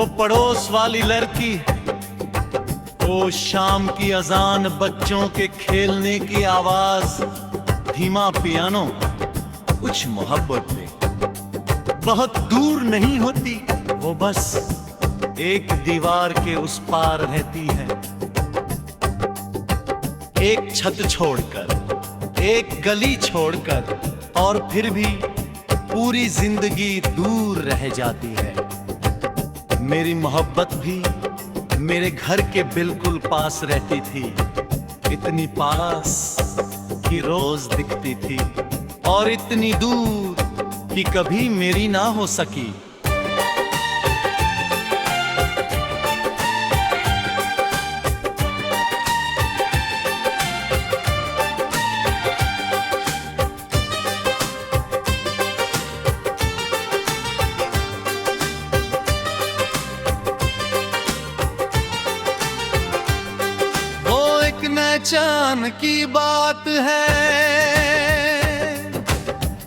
वो पड़ोस वाली लड़की, वो शाम की अजान, बच्चों के खेलने की आवाज, धीमा पियानो, कुछ मोहब्बत में बहुत दूर नहीं होती। वो बस एक दीवार के उस पार रहती है, एक छत छोड़कर, एक गली छोड़कर, और फिर भी पूरी जिंदगी दूर रह जाती है। मेरी मोहब्बत भी मेरे घर के बिल्कुल पास रहती थी, इतनी पास कि रोज दिखती थी, और इतनी दूर कि कभी मेरी ना हो सकी। चान की बात है,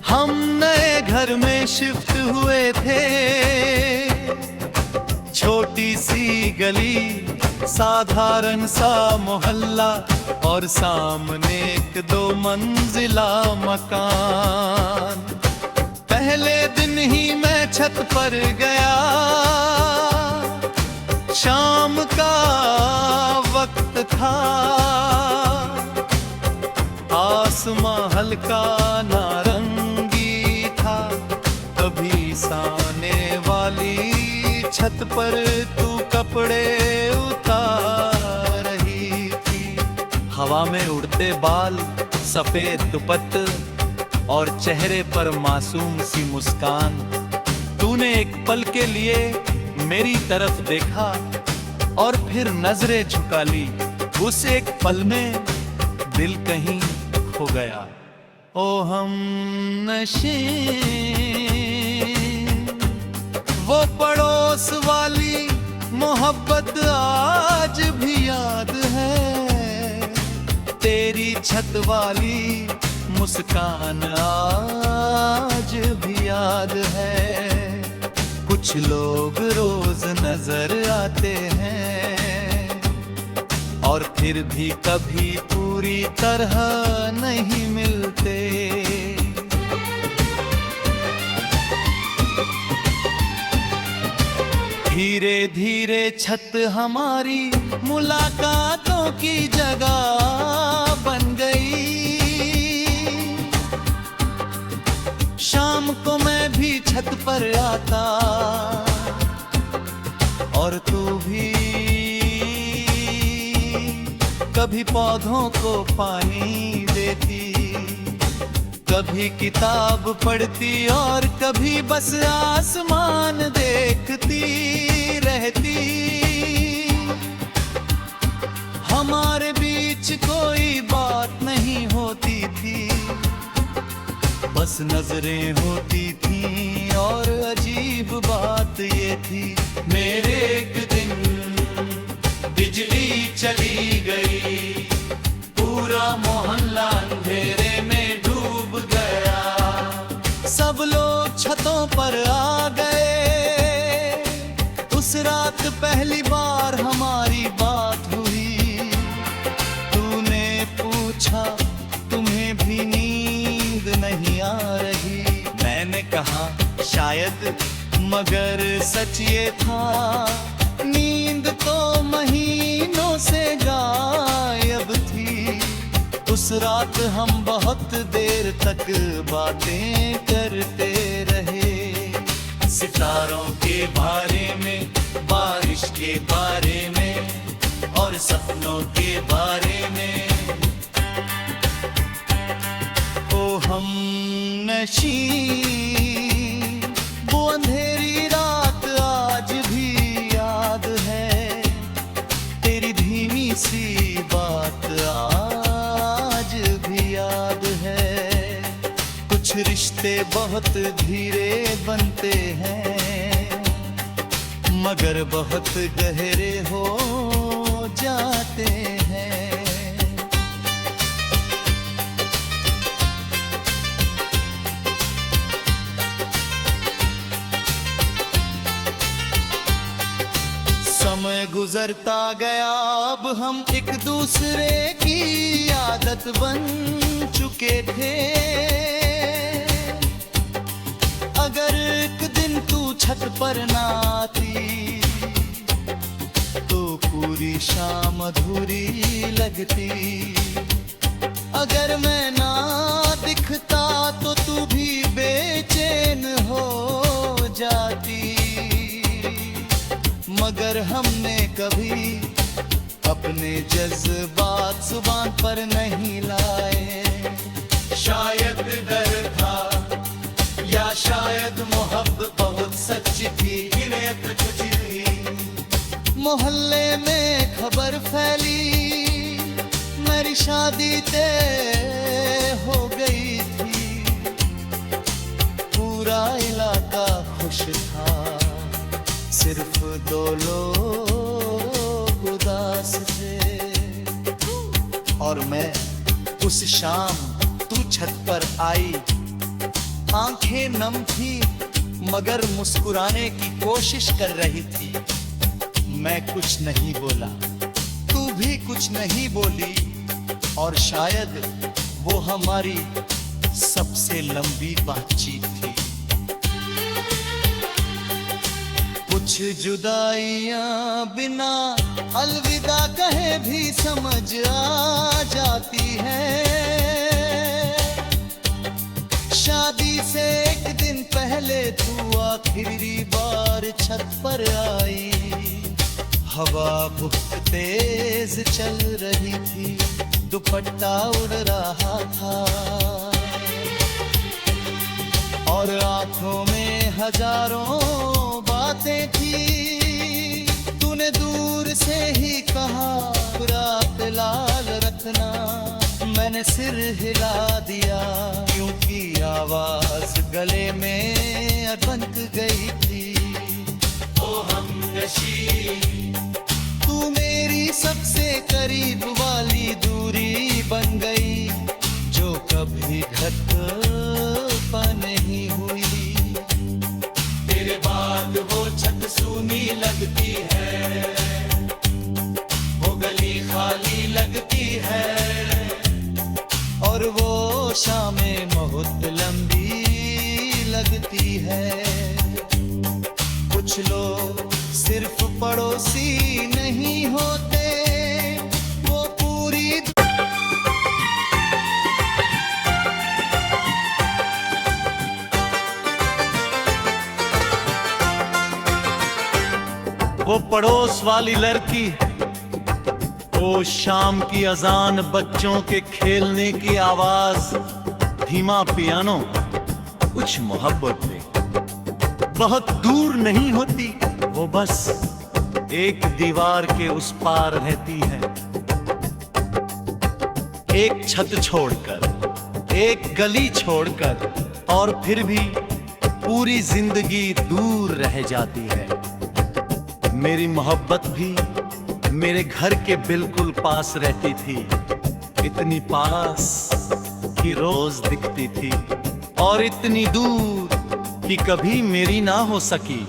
हम नए घर में शिफ्ट हुए थे। छोटी सी गली, साधारण सा मोहल्ला, और सामने एक 2 मंजिला मकान। पहले दिन ही मैं छत पर गया, शाम का वक्त था, आसमां हल्का नारंगी था। तभी सामने वाली छत पर तू कपड़े उतार रही थी। हवा में उड़ते बाल, सफेद दुपट्टे और चेहरे पर मासूम सी मुस्कान। तूने एक पल के लिए मेरी तरफ देखा और फिर नजरें झुका ली। उस एक पल में दिल कहीं खो गया। ओ हम नशे, वो पड़ोस वाली मोहब्बत आज भी याद है। तेरी छत वाली मुस्कान आज भी याद है। कुछ लोग रोज नजर आते हैं और फिर भी कभी पूरी तरह नहीं मिलते। धीरे धीरे छत हमारी मुलाकातों की जगह बन गई। शाम को मैं भी छत पर आता और तू भी कभी पौधों को पानी देती, कभी किताब पढ़ती और कभी बस आसमान देखती रहती। हमारे बीच कोई बात नहीं होती थी, बस नजरें होती थी। और अजीब बात ये थी, मेरे एक दिन बिजली चली गई, पूरा मोहल्ला अंधेरे में डूब गया। सब लोग छतों पर आ गए। उस रात पहली बार हमारी बात हुई। तूने पूछा तुम्हें भी नींद नहीं आ रही। मैंने कहा शायद, मगर सच ये था नींद तो महीनों से गायब थी। उस रात हम बहुत देर तक बातें करते रहे, सितारों के बारे में, बारिश के बारे में और सपनों के बारे में। ओ हम नशी, वो अंधेरी रात आज भी याद है। तेरी धीमी सी बात आज भी याद है। कुछ रिश्ते बहुत धीरे बनते हैं, मगर बहुत गहरे हो जाते हैं। करता गया अब हम एक दूसरे की आदत बन चुके थे। अगर एक दिन तू छत पर ना आती तो पूरी शाम अधूरी लगती। अगर मैं ना दिखता तो तू भी बेचैन हो जाती। मगर हमने कभी अपने जज्बात जुबान पर नहीं लाए। शायद डर था या शायद मोहब्बत बहुत सच्ची थी। मोहल्ले में खबर फैली मेरी शादी तय हो गई थी। पूरा इलाका खुश था, सिर्फ दो लोग उदास थे। और मैं उस शाम तू छत पर आई, आंखें नम थी मगर मुस्कुराने की कोशिश कर रही थी। मैं कुछ नहीं बोला, तू भी कुछ नहीं बोली, और शायद वो हमारी सबसे लंबी बातचीत थी। कुछ जुदाइयां बिना अलविदा कहे भी समझ आ जाती है। शादी से एक दिन पहले तू आखिरी बार छत पर आई। हवा बहुत तेज चल रही थी, दुपट्टा उड़ रहा था और आंखों में हजारों बातें थी। तूने दूर से ही कहा रात लाल रखना, मैंने सिर हिला दिया क्योंकि आवाज गले में अटक गई थी। ओ हमनशी, तू मेरी सबसे करीब वाली दूरी बन गई जो कभी घटपा नहीं हुई। तेरे बाद वो छत सूनी लगती है, वो गली खाली लगती है, और वो शामें बहुत लंबी लगती है। कुछ लोग सिर्फ पड़ोसी नहीं होते, वो पूरी वो पड़ोस वाली लड़की, वो शाम की अजान, बच्चों के खेलने की आवाज, धीमा पियानो, कुछ मोहब्बत में बहुत दूर नहीं होती। वो बस एक दीवार के उस पार रहती है, एक छत छोड़कर, एक गली छोड़कर, और फिर भी पूरी जिंदगी दूर रह जाती है। मेरी मोहब्बत भी मेरे घर के बिल्कुल पास रहती थी, इतनी पास कि रोज दिखती थी, और इतनी दूर कि कभी मेरी ना हो सकी।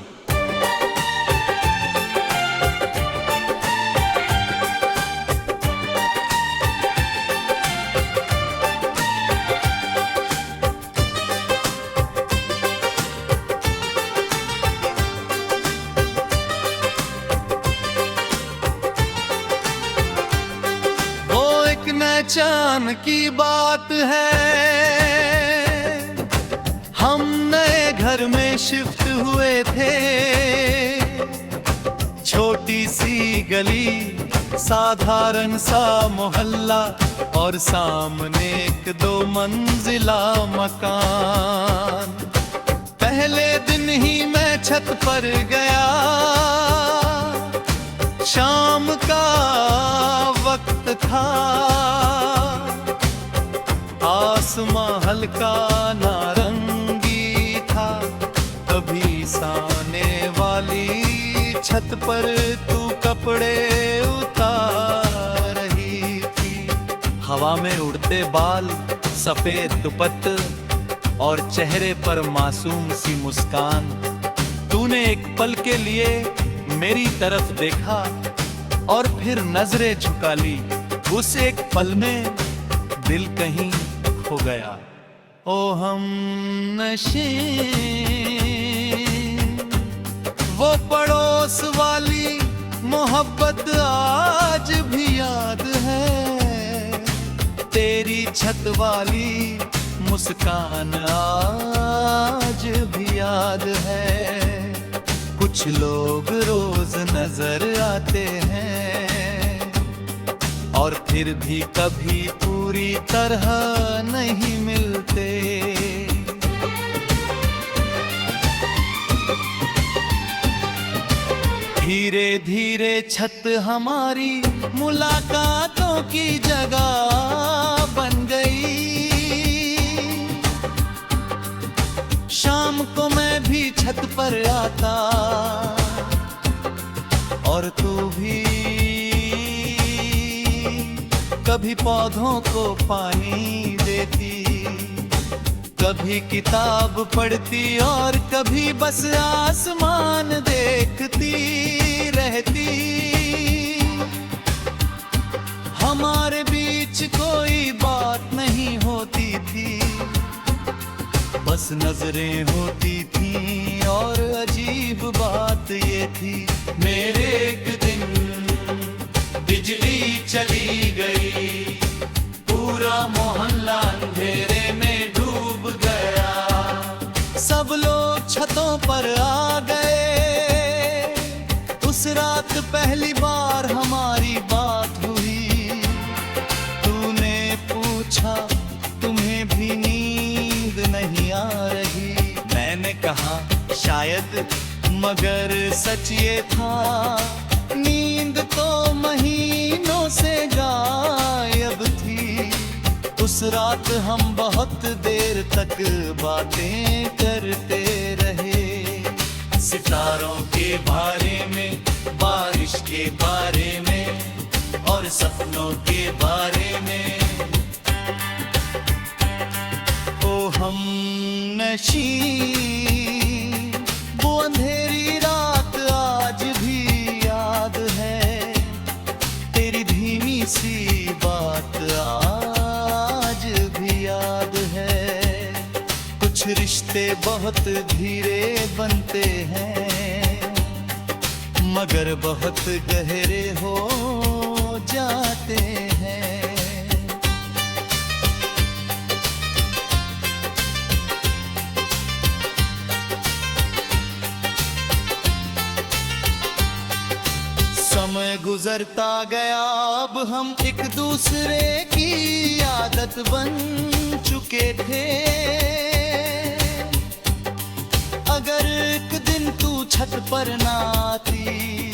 पहचान की बात है, हम नए घर में शिफ्ट हुए थे। छोटी सी गली, साधारण सा मोहल्ला, और सामने एक 2 मंजिला मकान। पहले दिन ही मैं छत पर गया, शाम का वक्त था, आसमां हल्का नारंगी था। तभी सामने वाली छत पर तू कपड़े उतार रही थी। हवा में उड़ते बाल, सफेद दुपट्टे और चेहरे पर मासूम सी मुस्कान। तूने एक पल के लिए मेरी तरफ देखा, और फिर नजरें झुका ली। उस एक पल में दिल कहीं खो गया। ओ हम नशे, वो पड़ोस वाली मोहब्बत आज भी याद है। तेरी छत वाली मुस्कान आज भी याद है। कुछ लोग रोज नजर आते हैं और फिर भी कभी पूरी तरह नहीं मिलते। धीरे धीरे छत हमारी मुलाकातों की जगह बन गई। शाम को मैं भी छत पर आता और तू भी कभी पौधों को पानी देती, कभी किताब पढ़ती और कभी बस आसमान देखती रहती। हमारे बीच कोई बात नहीं होती थी, बस नजरें होती थी। और अजीब बात ये थी, मेरे एक दिन बिजली चली गई, पूरा मोहल्ला अंधेरे में डूब गया। सब लोग छतों पर आ गए। उस रात पहली बार हमारी बात हुई। तूने पूछा तुम्हें भी नींद नहीं आ रही। मैंने कहा शायद, मगर सच ये था नींद तो महीनों से गायब थी। उस रात हम बहुत देर तक बातें करते रहे, सितारों के बारे में, बारिश के बारे में और सपनों के बारे में। ओ हम नशी, वो अंधेरी रात आज भी याद है। तेरी धीमी सी बात आज भी याद है। कुछ रिश्ते बहुत धीरे बनते हैं, मगर बहुत गहरे हो जाते हैं। समय गुजरता गया, अब हम एक दूसरे की आदत बन चुके थे। अगर एक दिन तू छत पर ना आती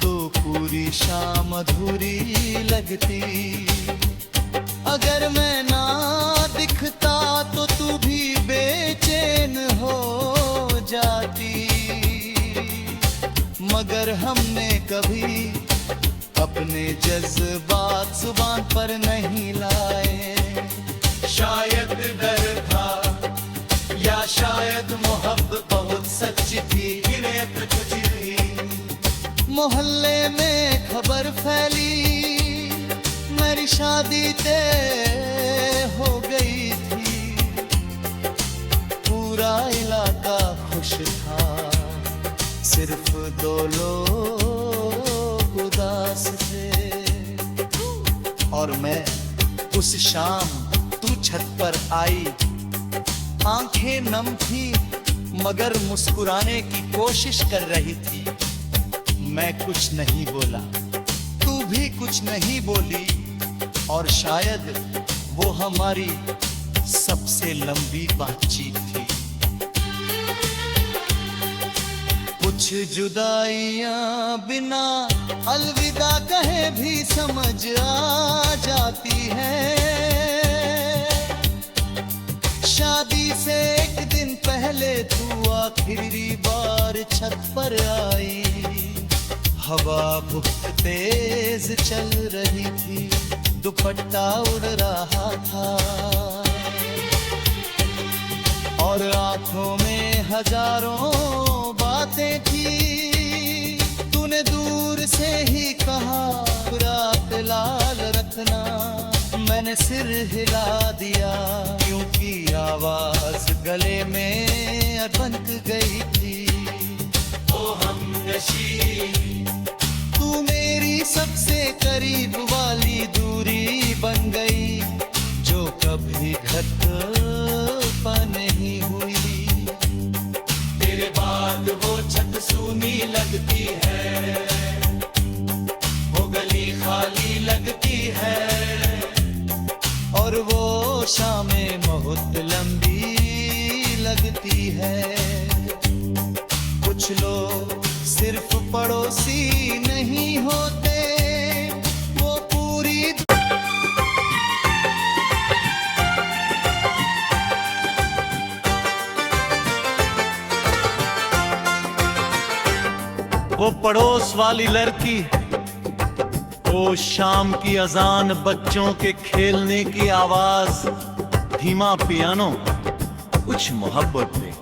तो पूरी शाम अधूरी लगती। अगर मैं ना दिखता तो तू भी बेचैन हो जाती। मगर हमने कभी अपने जज्बात जुबान पर नहीं लाए। शायद डर था या शायद मोहब्बत बहुत सच्ची थी, गिनत कुछ नहीं। मोहल्ले में खबर फैली, मेरी शादी तय हो गई थी। पूरा इलाका खुश था, सिर्फ दो लोग उदास थे। और मैं उस शाम तू छत पर आई, आंखें नम थी मगर मुस्कुराने की कोशिश कर रही थी। मैं कुछ नहीं बोला, तू भी कुछ नहीं बोली, और शायद वो हमारी सबसे लंबी बातचीत थी। कुछ जुदाइयां बिना अलविदा कहे भी समझ आ जाती है। शादी से एक दिन पहले तू आखिरी बार छत पर आई। हवा बहुत तेज चल रही थी, दुपट्टा उड़ रहा था और आंखों में हजारों बातें थी। तू तूने दूर से ही कहा रात लाल रखना, मैंने सिर हिला दिया क्योंकि आवाज गले में अटक गई थी। ओ हमनशी, तू मेरी सबसे करीब वाली दूरी बन गई, जो कभी घट नहीं हुई। तेरे बाद वो छत सूनी लगती है, वो गली खाली लगती है, और वो शामें बहुत लंबी लगती है। कुछ लोग सिर्फ पड़ोसी नहीं होते, वो पूरी वो पड़ोस वाली लड़की, वो शाम की अजान, बच्चों के खेलने की आवाज, धीमा पियानो, कुछ मोहब्बत में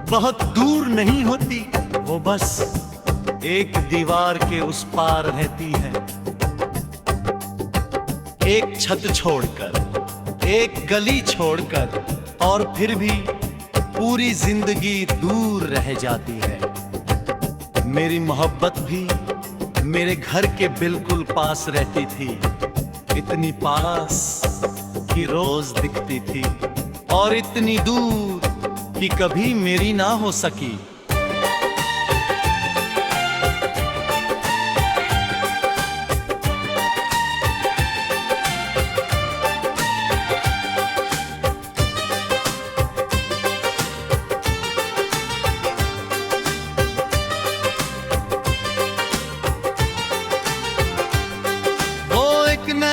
बहुत दूर नहीं होती, वो बस एक दीवार के उस पार रहती है। एक छत छोड़कर, एक गली छोड़कर, और फिर भी पूरी जिंदगी दूर रह जाती है। मेरी मोहब्बत भी मेरे घर के बिल्कुल पास रहती थी, इतनी पास कि रोज दिखती थी, और इतनी दूर कि कभी मेरी ना हो सकी।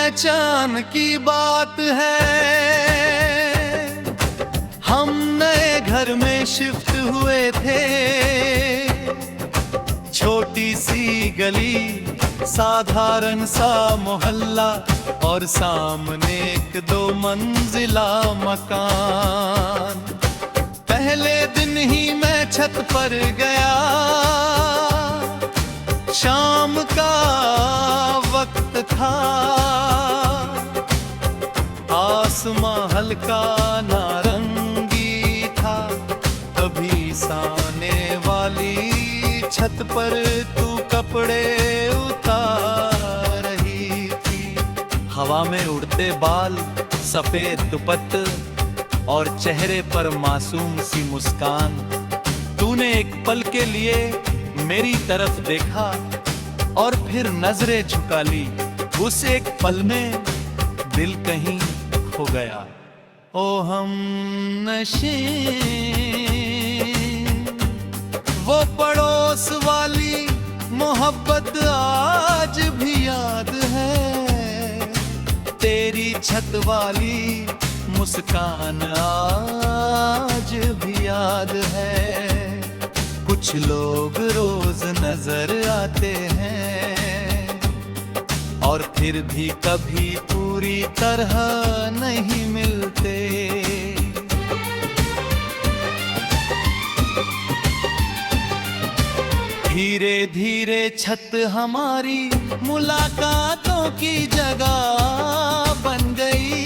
पहचान की बात है, हम नए घर में शिफ्ट हुए थे। छोटी सी गली, साधारण सा मोहल्ला, और सामने एक 2 मंजिला मकान। पहले दिन ही मैं छत पर गया, शाम का वक्त था, आसमां हल्का नारंगी था। तभी सामने वाली छत पर तू कपड़े उतार रही थी। हवा में उड़ते बाल, सफेद दुपट्टे और चेहरे पर मासूम सी मुस्कान। तूने एक पल के लिए मेरी तरफ देखा और फिर नजरें झुका ली। उस एक पल में दिल कहीं खो गया। ओ हमनशी, वो पड़ोस वाली मोहब्बत आज भी याद है। तेरी छत वाली मुस्कान आज भी याद है। कुछ लोग रोज नजर आते हैं और फिर भी कभी पूरी तरह नहीं मिलते। धीरे धीरे छत हमारी मुलाकातों की जगह बन गई।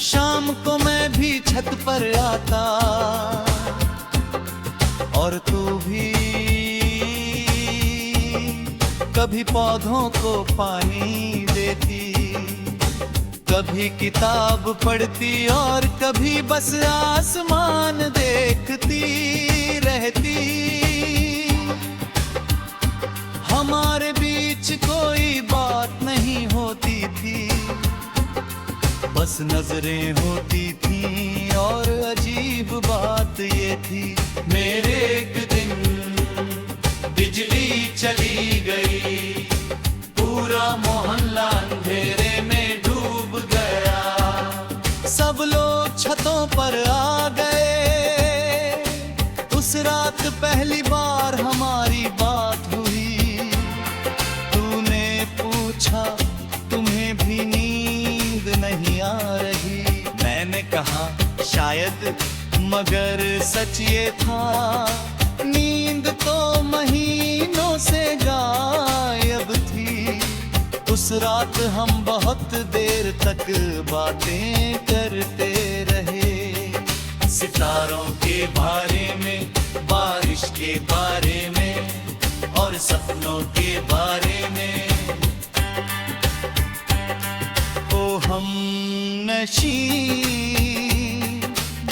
शाम को मैं भी छत पर आता और तू भी कभी पौधों को पानी देती, कभी किताब पढ़ती और कभी बस आसमान देखती रहती। हमारे बीच कोई बात नहीं होती थी, बस नजरें होती थी। और अजीब बात ये थी, मेरे एक दिन बिजली चली गई, पूरा मोहल्ला अंधेरे में डूब गया। सब लोग छतों पर आ गए। उस रात पहली बार हमारी बात हुई। तूने पूछा तुम्हें भी नींद नहीं आ रही। मैंने कहा शायद, मगर सच ये था नींद तो महीनों से गायब थी। उस रात हम बहुत देर तक बातें करते रहे, सितारों के बारे में, बारिश के बारे में और सपनों के बारे में। ओ हम नशी,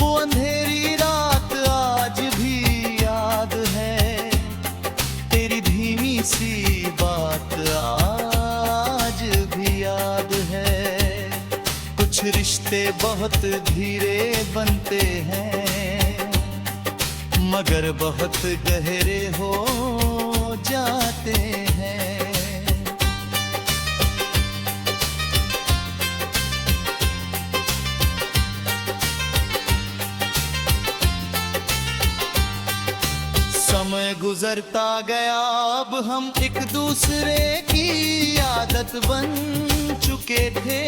वो अंधेरी रात आज भी याद है, तेरी धीमी सी बात आज भी याद है। कुछ रिश्ते बहुत धीरे बनते हैं, मगर बहुत गहरे हो जाते हैं। समय गुजरता गया, अब हम एक दूसरे की आदत बन चुके थे।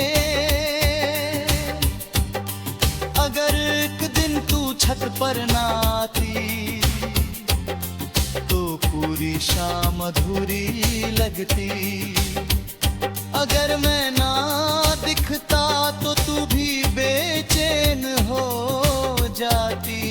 अगर एक दिन तू छत पर ना आती तो पूरी शाम अधूरी लगती। अगर मैं ना दिखता तो तू भी बेचैन हो जाती।